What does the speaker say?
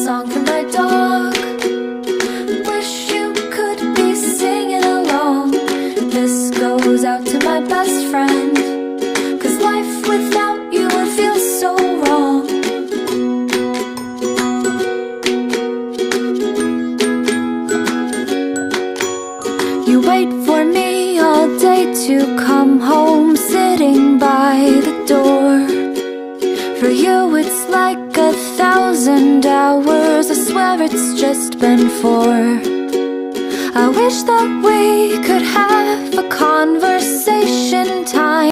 song for my dog. Wish you could be singing along. This goes out to my best friend, 'cause life without you would feel so wrong. You wait for me all day to come home, sitting by the door. For you it's like 1,000 hours, I swear it's just been 4. I wish that we could have a conversation time.